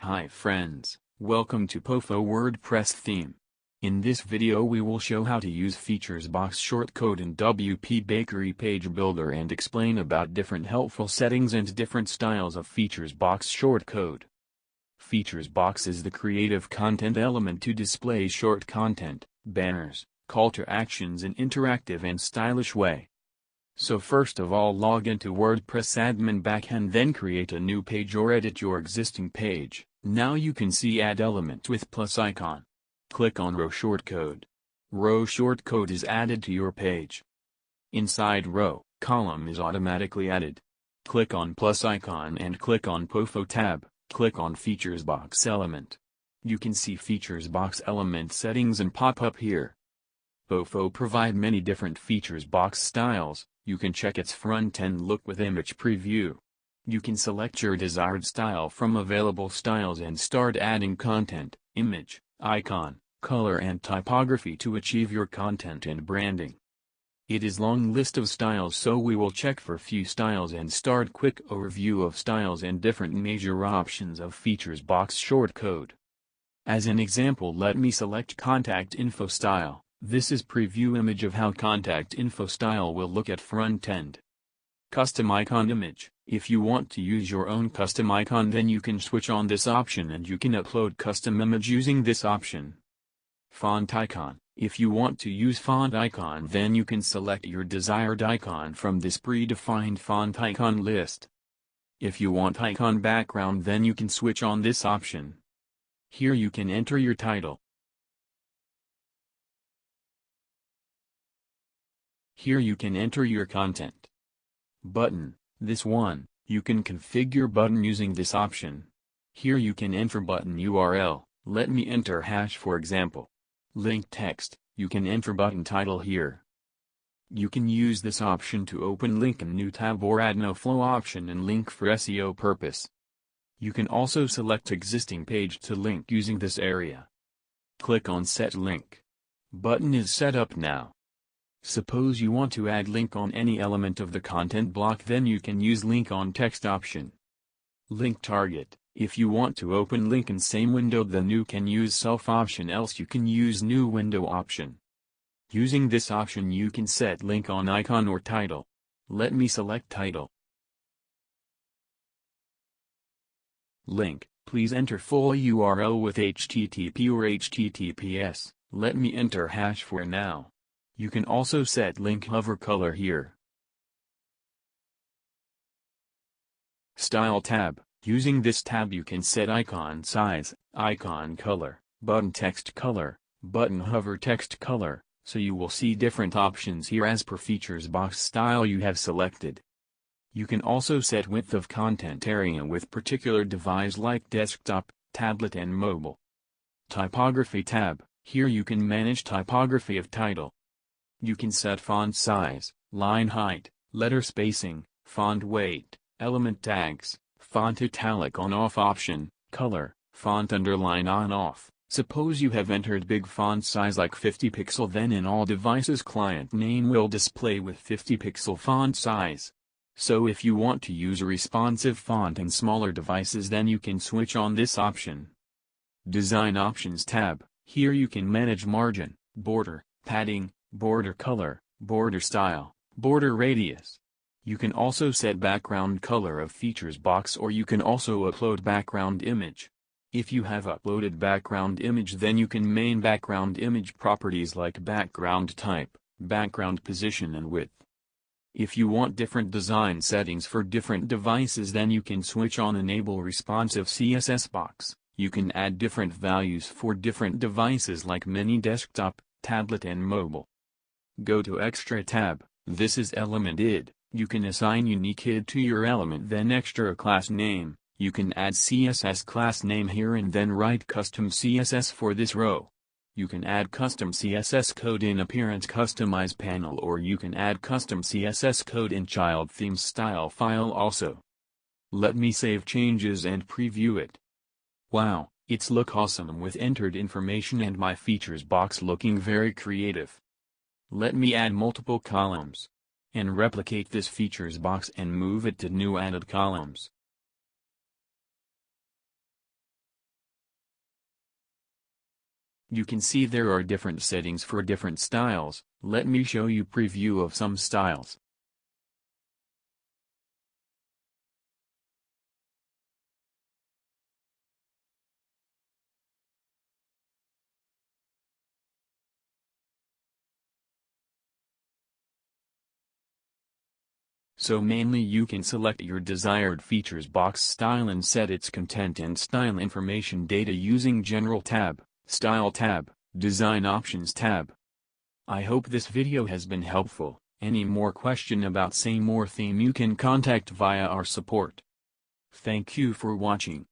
Hi friends, welcome to POFO WordPress Theme. In this video we will show how to use Features Box shortcode in WP Bakery Page Builder and explain about different helpful settings and different styles of Features Box shortcode. Features Box is the creative content element to display short content, banners, call to actions in interactive and stylish way. So first of all, log into WordPress admin backend, then create a new page or edit your existing page. Now you can see add element with plus icon. Click on row shortcode. Row shortcode is added to your page. Inside row, column is automatically added. Click on plus icon and click on POFO tab. Click on Features Box element. You can see Features Box element settings and pop up here. POFO provide many different Features Box styles. You can check its front-end look with image preview. You can select your desired style from available styles and start adding content, image, icon, color and typography to achieve your content and branding. It is long list of styles, so we will check for few styles and start quick overview of styles and different major options of Features Box shortcode. As an example, let me select contact info style. This is preview image of how contact info style will look at front end. Custom icon image. If you want to use your own custom icon, then you can switch on this option and you can upload custom image using this option. Font icon. If you want to use font icon, then you can select your desired icon from this predefined font icon list. If you want icon background, then you can switch on this option. Here you can enter your title. Here you can enter your content. Button. This one, you can configure button using this option. Here you can enter button URL, let me enter hash for example. Link text, you can enter button title here. You can use this option to open link in new tab or add no flow option and link for SEO purpose. You can also select existing page to link using this area. Click on set link. Button is set up now. Suppose you want to add link on any element of the content block, then you can use link on text option. Link target. If you want to open link in same window, then you can use self option, else you can use new window option. Using this option you can set link on icon or title. Let me select title. Link. Please enter full URL with HTTP or HTTPS. Let me enter hash for now. You can also set link hover color here. Style tab. Using this tab you can set icon size, icon color, button text color, button hover text color, so you will see different options here as per Features Box style you have selected. You can also set width of content area with particular device like desktop, tablet and mobile. Typography tab. Here you can manage typography of title. You can set font size, line height, letter spacing, font weight, element tags, font italic on-off option, color, font underline on-off. Suppose you have entered big font size like 50 pixel, then in all devices client name will display with 50 pixel font size. So if you want to use a responsive font in smaller devices, then you can switch on this option. Design options tab. Here you can manage margin, border, padding, border color, border style, border radius. You can also set background color of Features Box, or you can also upload background image. If you have uploaded background image, then you can main background image properties like background type, background position and width. If you want different design settings for different devices, then you can switch on enable responsive CSS box. You can add different values for different devices like mini desktop, tablet and mobile. Go to Extra tab. This is element id. You can assign unique id to your element, then extra class name. You can add CSS class name here and then write custom CSS for this row. You can add custom CSS code in appearance customize panel, or you can add custom CSS code in child theme style file also. Let me save changes and preview it. Wow, it's look awesome with entered information and my Features Box looking very creative. Let me add multiple columns. And replicate this Features Box and move it to new added columns. You can see there are different settings for different styles. Let me show you preview of some styles. So mainly you can select your desired features box style and set its content and style information data using General tab, Style tab, Design Options tab. I hope this video has been helpful. Any more question about same or theme you can contact via our support. Thank you for watching.